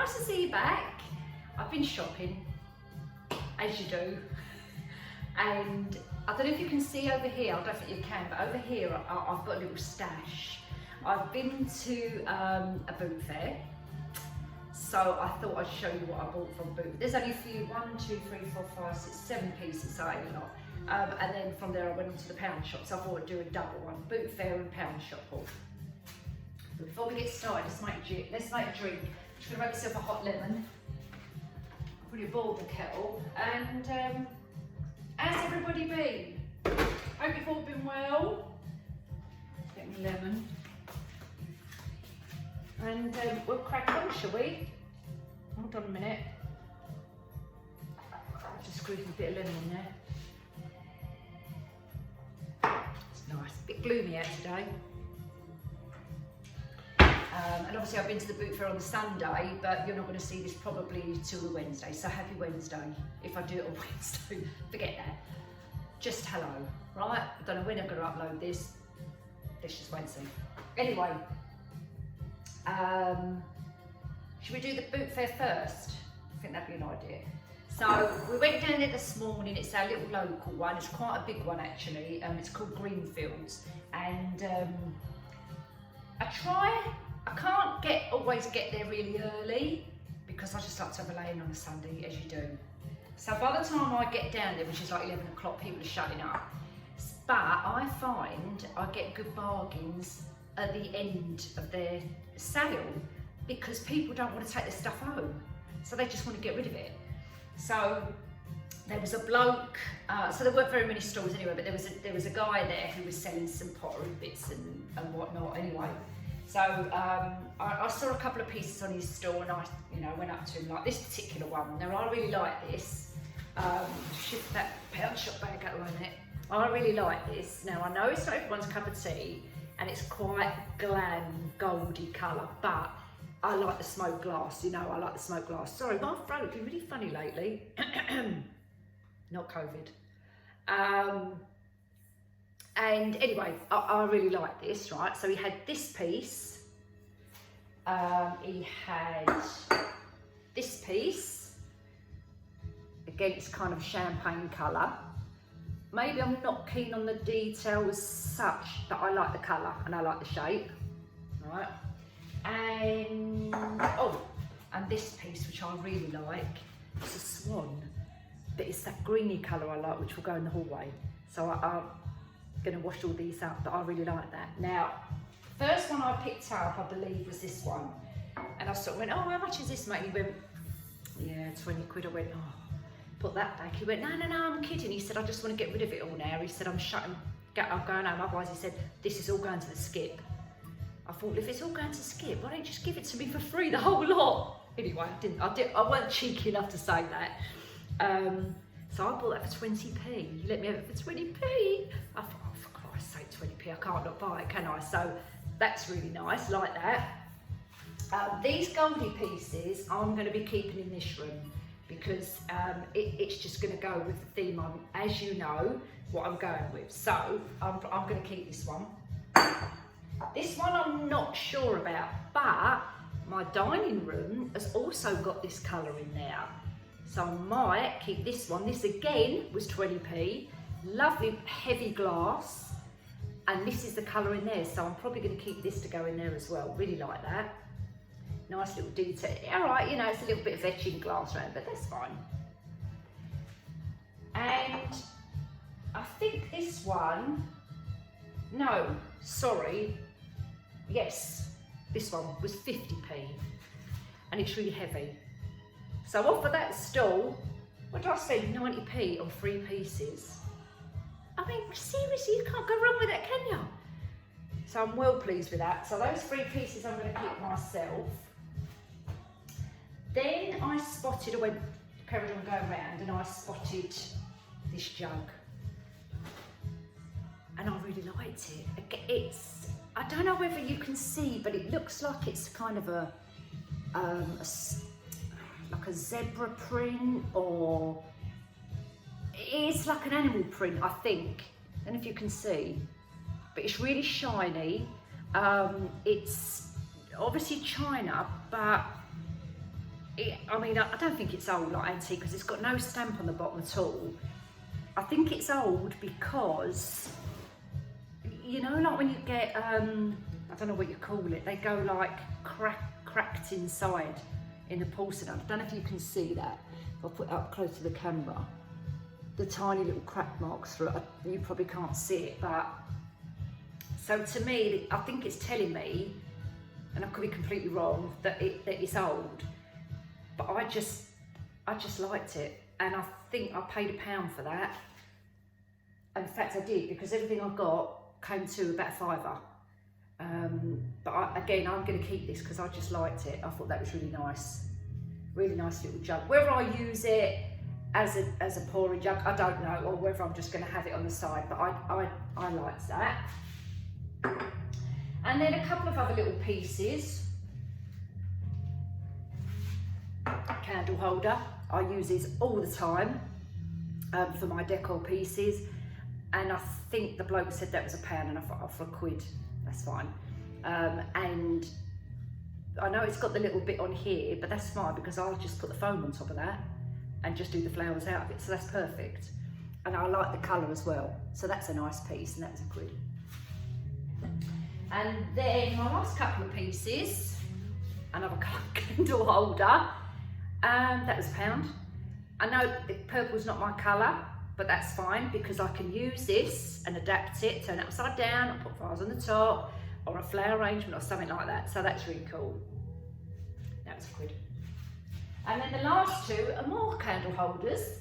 nice to see you back. I've been shopping, as you do, and I don't know if you can see over here, I don't think you can, but over here I've got a little stash. I've been to a boot fair, so I thought I'd show you what I bought from Boot. There's only a few, 1, 2, 3, 4, 5, 6, 7 pieces, so I ate a lot. And then from there I went into the pound shop, so I thought I'd do a double one, Boot fair and pound shop haul. But before we get started, let's make a drink. I'm just going to make myself a hot lemon. I've already boiled the kettle. And how's everybody been? Hope you've all been well. Get me lemon. And we'll crack on, shall we? Hold on a minute. I'll just squeeze a bit of lemon in there. It's nice. A bit gloomy out today. And obviously I've been to the boot fair on the Sunday, but you're not going to see this probably till the Wednesday, so happy Wednesday. If I do it on Wednesday, forget that. Just hello, right? I don't know when I'm going to upload this. Let's just wait and see. Anyway, should we do the boot fair first? I think that'd be an idea. So we went down there this morning. It's our little local one. It's quite a big one actually. It's called Greenfields, and I can't always get there really early because I just like to have a lay-in on a Sunday, as you do. So by the time I get down there, which is like 11 o'clock, people are shutting up. But I find I get good bargains at the end of their sale because people don't want to take their stuff home. So they just want to get rid of it. So there was a bloke, so there weren't very many stalls anyway, but there was a guy there who was selling some pottery bits and whatnot anyway. So I saw a couple of pieces on his stall and I went up to him, like this particular one. Now I really like this. Shift that pound shop bag out of it. I really like this. Now I know it's not everyone's cup of tea and it's quite glam, goldy colour, but I like the smoked glass, I like the smoked glass. Sorry, my throat's been really funny lately. Not COVID. And anyway, I really like this, right? So he had this piece, he had this piece, again it's kind of champagne colour. Maybe I'm not keen on the detail as such, but I like the colour and I like the shape, right? And, and this piece, which I really like, it's a swan, but it's that greeny colour I like, which will go in the hallway. So I'm going to wash all these up, but I really like that. Now, first one I picked up, I believe, was this one. And I sort of went, oh, how much is this, mate? He went, yeah, 20 quid. I went, oh, put that back. He went, no, I'm kidding. He said, I just want to get rid of it all now. He said, I'm going home. Otherwise, he said, this is all going to the skip. I thought, if it's all going to skip, why don't you just give it to me for free, the whole lot? Anyway, I weren't cheeky enough to say that. So I bought that for 20p. You let me have it for 20p. I thought, oh, for Christ's sake, 20p, I can't not buy it, can I? So that's really nice, like that. These goldy pieces I'm going to be keeping in this room because it's just going to go with the theme on, as you know, what I'm going with. So I'm going to keep this one. This one I'm not sure about, but my dining room has also got this colour in there. So I might keep this one. This again was 20p. Lovely heavy glass. And this is the colour in there. So I'm probably going to keep this to go in there as well. Really like that. Nice little detail. All right, it's a little bit of etching glass around, but that's fine. And I think this one, no, sorry. Yes, this one was 50p. And it's really heavy. So off of that stall, what did I spend? 90p on 3 pieces. I mean, seriously, you can't go wrong with that, can you? So I'm well pleased with that. So those 3 pieces I'm going to keep myself. Then I carried on going around and I spotted this jug. And I really liked it. I don't know whether you can see, but it looks like it's kind of like a zebra print, or it's like an animal print, I think. I don't know if you can see, but it's really shiny. It's obviously China, but I mean, I don't think it's old like antique because it's got no stamp on the bottom at all. I think it's old because, you know, like when you get, I don't know what you call it, they go like cracked inside in the porcelain. I don't know if you can see that. If I put it up close to the camera, the tiny little crack marks through it. You probably can't see it, but so to me, I think it's telling me, and I could be completely wrong, that it's old. But I just liked it, and I think I paid £1 for that. In fact, I did, because everything I got came to about £5. But again, I'm going to keep this because I just liked it. I thought that was really nice little jug. Whether I use it as a pouring jug, I don't know, or whether I'm just going to have it on the side. But I liked that. And then a couple of other little pieces. Candle holder. I use these all the time for my decor pieces, and I think the bloke said that was £1, and I thought, oh, for £1, that's fine. And I know it's got the little bit on here, but that's fine because I'll just put the foam on top of that and just do the flowers out of it, so that's perfect. And I like the colour as well, so that's a nice piece, and that was £1. And then my last couple of pieces, another candle holder. That was £1. I know purple's not my colour, but that's fine because I can use this and adapt it, turn it upside down, and put flowers on the top, or a flower arrangement or something like that. So that's really cool. That was £1. And then the last two are more candle holders.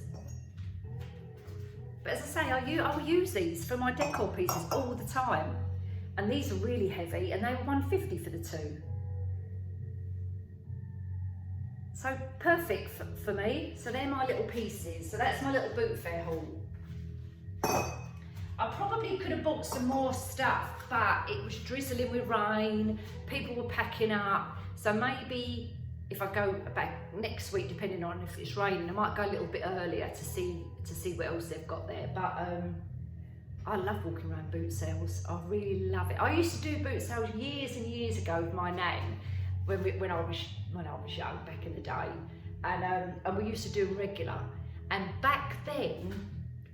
But as I say, I will use these for my decor pieces all the time. And these are really heavy, and they were £1.50 for the two. So perfect for me. So they're my little pieces. So that's my little Bootfair haul. I probably could have bought some more stuff, but it was drizzling with rain. People were packing up. So maybe if I go back next week, depending on if it's raining, I might go a little bit earlier to see what else they've got there. But I love walking around boot sales. I really love it. I used to do boot sales years and years ago with my nan, when I was young, back in the day, and we used to do them regular. And back then,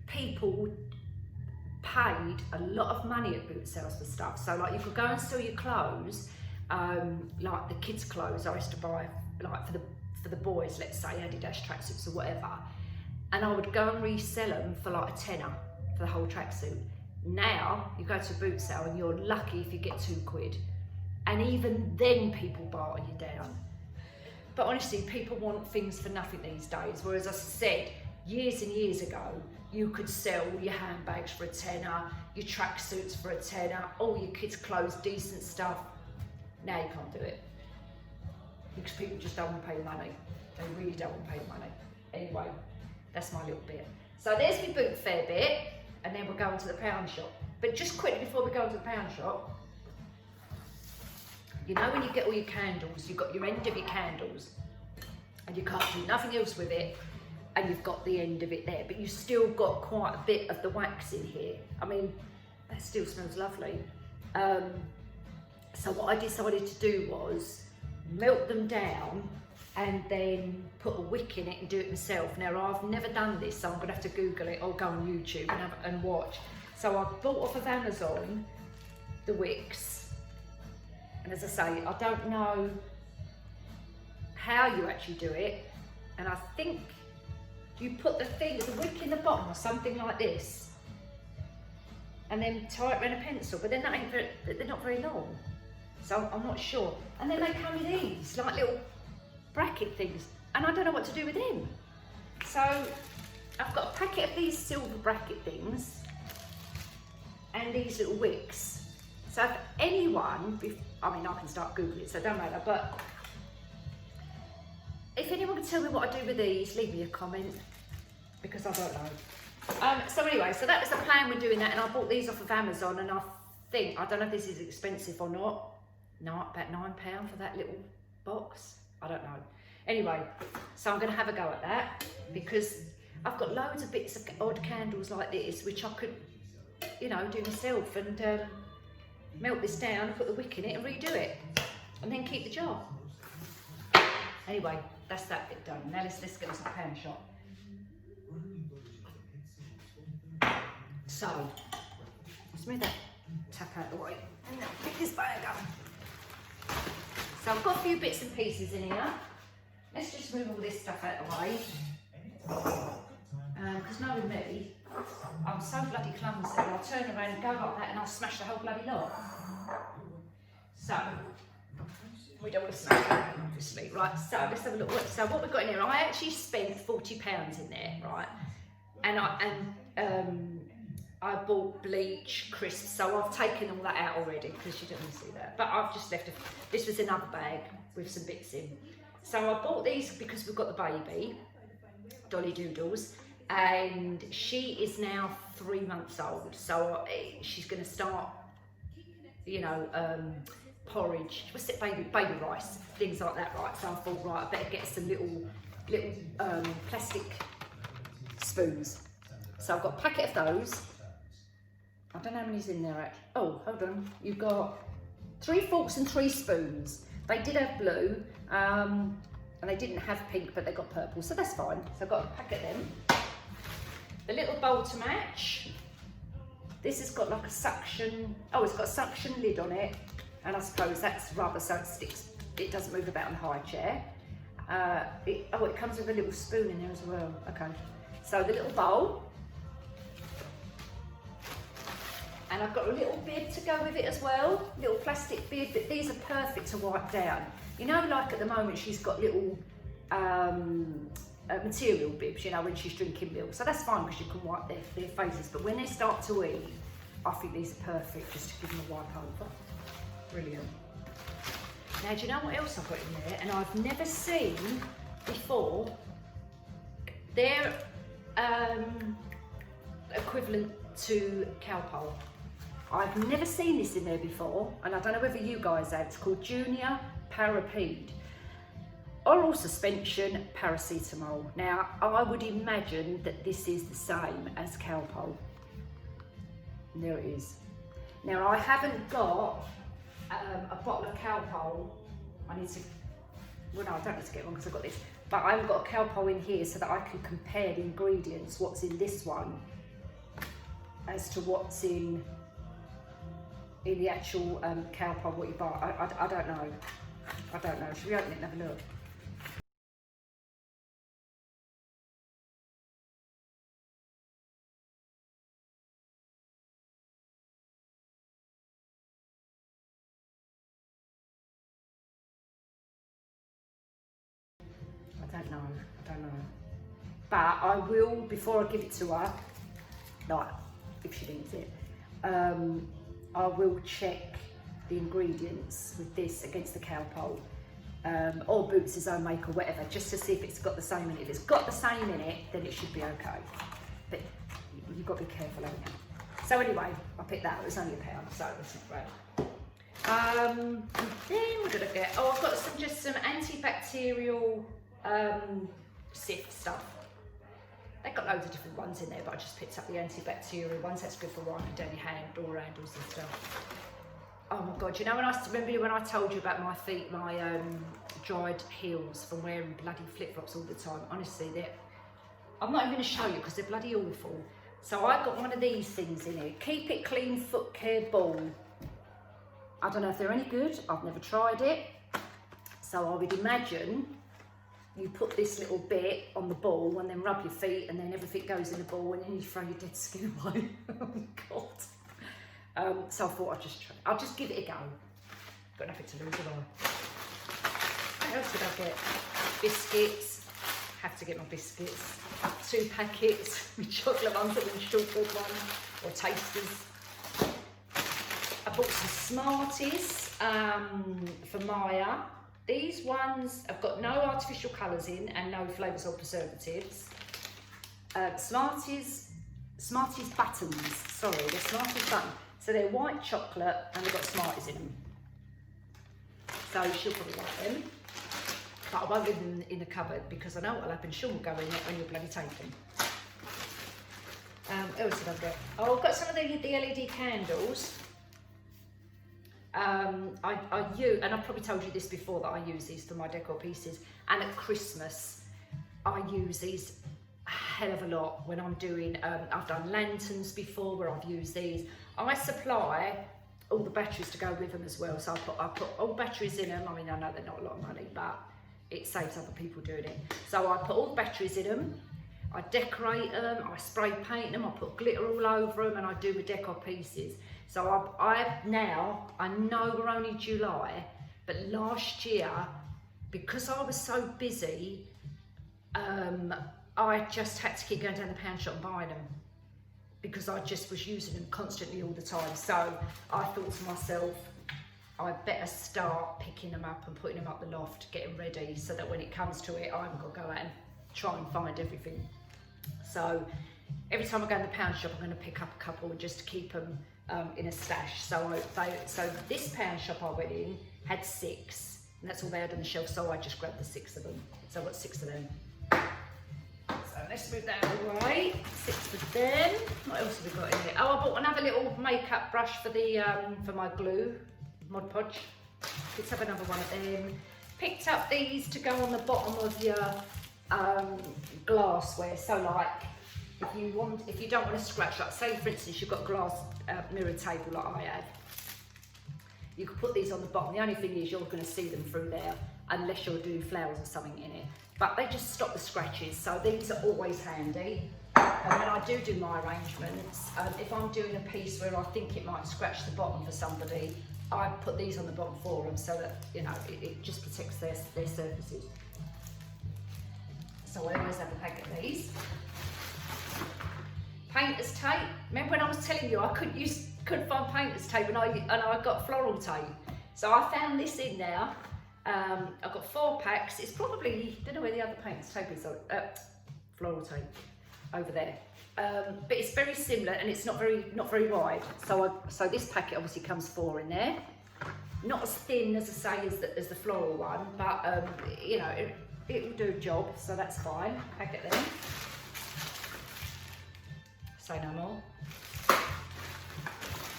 people paid a lot of money at boot sales for stuff. So like you could go and sell your clothes, like the kids' clothes I used to buy, like for the boys, let's say Adidas tracksuits or whatever, and I would go and resell them for like £10 for the whole tracksuit. Now you go to a boot sale and you're lucky if you get £2. And even then people barter you down. But honestly, people want things for nothing these days. Whereas I said, years and years ago, you could sell your handbags for £10, your tracksuits for £10, all your kids' clothes, decent stuff. Now you can't do it. Because people just don't want to pay the money. They really don't want to pay the money. Anyway, that's my little bit. So there's my Bootfair bit, and then we'll go into the pound shop. But just quickly before we go into the pound shop, you know when you get all your candles, you've got your end of your candles, and you can't do nothing else with it, and you've got the end of it there, but you've still got quite a bit of the wax in here. I mean, that still smells lovely. So what I decided to do was melt them down and then put a wick in it and do it myself. Now I've never done this, so I'm gonna have to Google it or go on YouTube and watch. So I bought off of Amazon the wicks. And as I say, I don't know how you actually do it. And I think you put the wick in the bottom or something like this, and then tie it around a pencil. But then they're not very long, so I'm not sure. And then they come with these like little bracket things, and I don't know what to do with them. So I've got a packet of these silver bracket things and these little wicks. So if anyone, I mean I can start Googling it, so it don't matter, but if anyone can tell me what I do with these, leave me a comment, because I don't know. So anyway, so that was the plan with doing that, and I bought these off of Amazon, and I don't know if this is expensive or not. No, about £9 for that little box. I don't know. Anyway, so I'm going to have a go at that, because I've got loads of bits of odd candles like this, which I could, you know, do myself, and melt this down, put the wick in it and redo it, and then keep the jar. Anyway, that's that bit done. Now let's get us a pan shot. So, let's move that tap out of the way and now pick this bag up. So I've got a few bits and pieces in here. Let's just move all this stuff out of the way. Because knowing me, I'm so bloody clumsy. I'll turn around and go like that and I'll smash the whole bloody lot. So, we don't want to smash that, obviously. Right, so let's have a look. So what we've got in here, I actually spent £40 in there, right? And I bought bleach, crisps, so I've taken all that out already because you don't want to see that. But I've just left this was another bag with some bits in. So I bought these because we've got the baby, Dolly Doodles, and she is now 3 months old. So she's going to start, you know, porridge, what's it, baby rice, things like that, right? So I thought, right, I better get some little plastic spoons. So I've got a packet of those. I don't know how many's in there actually. Oh, hold on. You've got 3 forks and 3 spoons. They did have blue, and they didn't have pink, but they got purple, so that's fine. So I've got a packet of them. The little bowl to match. This has got like a suction, it's got a suction lid on it, and I suppose that's rubber, so it sticks, it doesn't move about in the high chair. It comes with a little spoon in there as well. Okay, so the little bowl. And I've got a little bib to go with it as well, little plastic bib, but these are perfect to wipe down. You know, like at the moment she's got little material bibs, you know, when she's drinking milk. So that's fine because you can wipe their faces, but when they start to eat, I think these are perfect just to give them a wipe over. Brilliant. Now, do you know what else I've got in there? And I've never seen before, they're equivalent to cowpole. I've never seen this in there before, and I don't know whether you guys have. It's called Junior Parapede. Oral suspension paracetamol. Now, I would imagine that this is the same as cowpole. And there it is. Now, I haven't got a bottle of cowpole. I need to, well no, I don't need to get one because I've got this. But I haven't got a cowpole in here so that I can compare the ingredients, what's in this one, as to what's in the actual cowpole, what you buy. I don't know. I don't know. Should we open it and have a look? I don't know. But I will, before I give it to her, like, if she needs it, I will check the ingredients with this against the cowpole, or Boots' own make or whatever, just to see if it's got the same in it. If it's got the same in it, then it should be okay. But you've got to be careful, haven't you? So anyway, I picked that. It was only £1, so it's not bad. Then what did I get? Oh, I've got just some antibacterial sift stuff. They've got loads of different ones in there, but I just picked up the antibacterial ones. That's good for wiping down your hand, door handles and stuff. Oh my God, you know, remember when I told you about my feet, my dried heels from wearing bloody flip-flops all the time? Honestly, I'm not even going to show you because they're bloody awful. So I got one of these things in here. Keep It Clean Foot Care Ball. I don't know if they're any good. I've never tried it. So I would imagine you put this little bit on the ball and then rub your feet and then everything goes in the ball and then you throw your dead skin away. Oh God. So I thought I'll just give it a go. Got nothing to lose, have I? What else did I get? Biscuits. Have to get my biscuits. 2 packets with chocolate ones and shortbread ones, or tasters. I bought some Smarties for Maya. These ones have got no artificial colours in and no flavours or preservatives. Smarties buttons, sorry, they're Smarties buttons. So they're white chocolate and they've got Smarties in them. So she'll probably like them. But I won't leave them in the cupboard because I know what'll happen. She'll go in it when you'll bloody take them. What else did I get? Oh, I've got some of the LED candles. I use, and I've probably told you this before, that I use these for my decor pieces, and at Christmas I use these a hell of a lot when I'm doing, I've done lanterns before where I've used these. I supply all the batteries to go with them as well, so I put all batteries in them. I mean, I know they're not a lot of money, but it saves other people doing it. So I put all the batteries in them, I decorate them, I spray paint them, I put glitter all over them, and I do my decor pieces. So I know we're only July, but last year, because I was so busy, I just had to keep going down the pound shop and buying them, because I just was using them constantly all the time. So I thought to myself, I better start picking them up and putting them up the loft, getting ready, so that when it comes to it, I haven't got to go out and try and find everything. So every time I go in the pound shop, I'm going to pick up a couple just to keep them in a stash. So this pound shop I went in had 6, and that's all they had on the shelf, so I just grabbed the 6 of them. So I've got 6 of them. So let's move that away. 6 of them. What else have we got in here? Oh, I bought another little makeup brush for the for my glue, Mod Podge. Let's have another one of them. Picked up these to go on the bottom of your glassware. So like, if you don't want to scratch, like say for instance you've got a glass mirror table like I have, you could put these on the bottom. The only thing is you're going to see them through there unless you're doing flowers or something in it, but they just stop the scratches, so these are always handy. And when I do my arrangements, if I'm doing a piece where I think it might scratch the bottom for somebody, I put these on the bottom for them, so that, you know, it just protects their surfaces. So I always have a pack of these. Painter's tape. Remember when I was telling you I couldn't find painter's tape, and I got floral tape. So I found this in there. I've got 4 packs. It's probably, don't know where the other painter's tape is. Floral tape over there. But it's very similar, and it's not very wide. So this packet obviously comes 4 in there. Not as thin, as I say, as the floral one, but you know, it will do a job, so that's fine. Packet then. Say no more.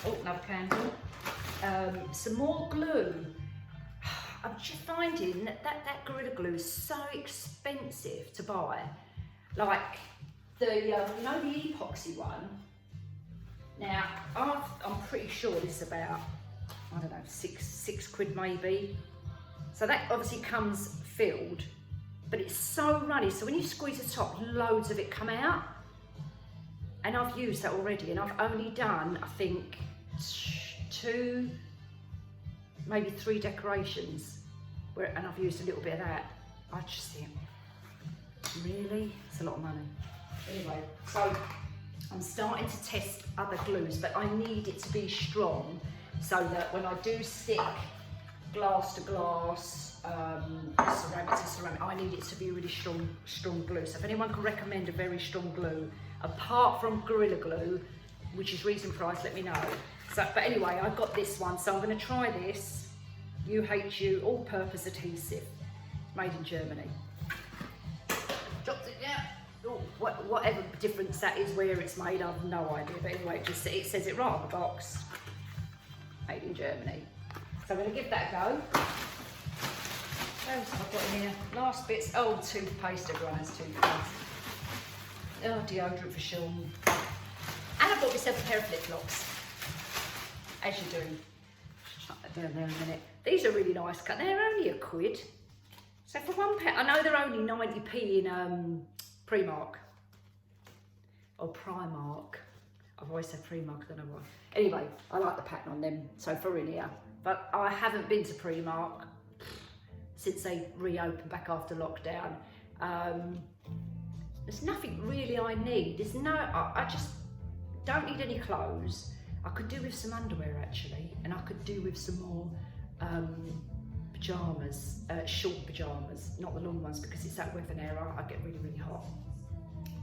Oh, another candle. Some more glue. I'm just finding that Gorilla Glue is so expensive to buy. Like the, you know, the epoxy one. Now, I'm pretty sure this is about, I don't know, six quid maybe. So that obviously comes filled, but it's so runny. So when you squeeze the top, loads of it come out. And I've used that already, and I've only done, I think, 2, maybe 3 decorations, and I've used a little bit of that. I just think, really? It's a lot of money. Anyway, so I'm starting to test other glues, but I need it to be strong, so that when I do stick glass to glass, ceramic to ceramic, I need it to be a really strong glue. So if anyone can recommend a very strong glue, apart from Gorilla Glue, which is reasonable price, let me know. So, but anyway, I got this one, so I'm going to try this UHU all-purpose adhesive, made in Germany. Dropped it, yeah. Oh, whatever difference that is where it's made, I've no idea. But anyway, it says it right on the box, made in Germany. So I'm going to give that a go. What else have I got in here? Last bits. Oh, toothpaste. Everyone has toothpaste. Oh, deodorant for Sean. And I bought myself a pair of flip-flops. As you do. Shut that down there in a minute. These are really nice cut. They're only a quid. So for one pair, I know they're only 90p in Primark. Or Primark. I've always said Primark, I don't know why. Anyway, I like the pattern on them, so for in here. But I haven't been to Primark since they reopened back after lockdown. There's nothing really I need. There's no, I just don't need any clothes. I could do with some underwear actually, and I could do with some more pyjamas, short pyjamas, not the long ones, because it's that weather now, I get really, really hot.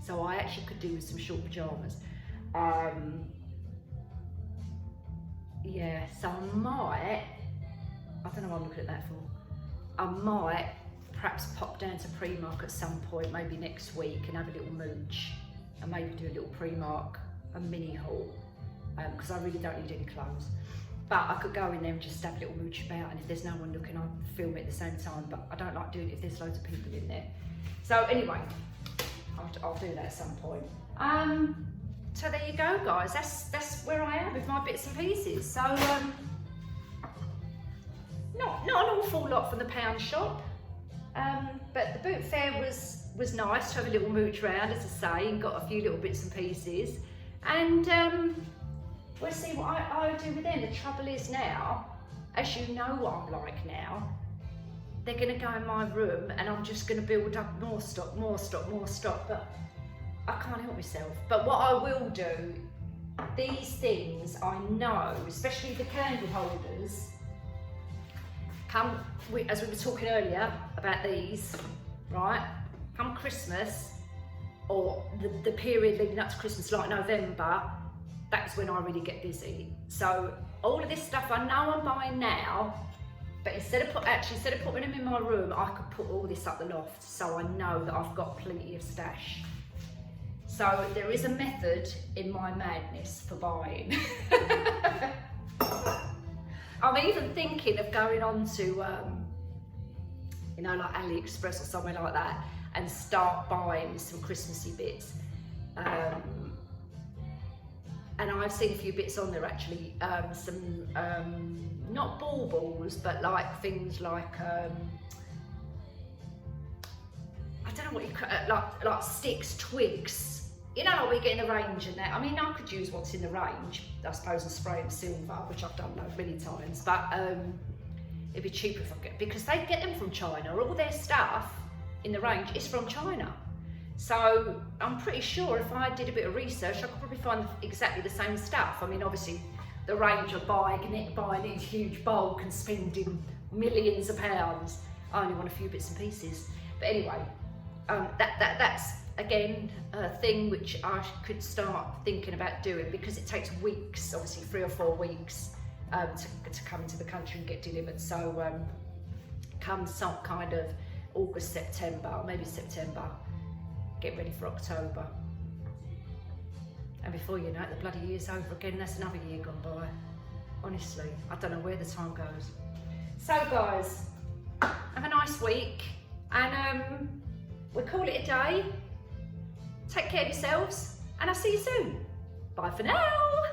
So I actually could do with some short pyjamas. Yeah, so I might, I don't know what I'm looking at that for. I might perhaps pop down to Primark at some point, maybe next week, and have a little mooch, and maybe do a little Primark, a mini haul, because I really don't need any clothes. But I could go in there and just have a little mooch about, and if there's no one looking, I'll film it at the same time. But I don't like doing it if there's loads of people in there. So anyway, I'll do that at some point. So there you go, guys. That's where I am with my bits and pieces. So not an awful lot from the pound shop, but the boot fair was nice to have a little mooch round, as I say, and got a few little bits and pieces. And we'll see what I do with them. The trouble is now, as you know what I'm like now, they're going to go in my room and I'm just going to build up more stock, but I can't help myself. But what I will do, these things I know, especially the candle holders, as we were talking earlier about these, right? Come Christmas, or the period leading up to Christmas, like November, that's when I really get busy. So all of this stuff I know I'm buying now, but instead of putting them in my room, I could put all this up the loft, so I know that I've got plenty of stash. So there is a method in my madness for buying. I'm even thinking of going on to, you know, like AliExpress or somewhere like that, and start buying some Christmassy bits. And I've seen a few bits on there actually, some, not baubles, but like things like, I don't know what you call like sticks, twigs. You know, like we get in the range and that. I mean, I could use what's in the range, I suppose, and spray them silver, which I've done many times, but it'd be cheaper if I get, because they get them from China. All their stuff in the range is from China. So I'm pretty sure if I did a bit of research, I could probably find exactly the same stuff. I mean, obviously, the range of buying it in huge bulk and spending millions of pounds. I only want a few bits and pieces. But anyway, that's again a thing which I could start thinking about doing, because it takes weeks, obviously 3 or 4 weeks to come into the country and get delivered. So come some kind of August, September, or maybe September, get ready for October. And before you know it, the bloody year's over again. That's another year gone by. Honestly, I don't know where the time goes. So guys, have a nice week, and we'll call it a day. Take care of yourselves, and I'll see you soon. Bye for now.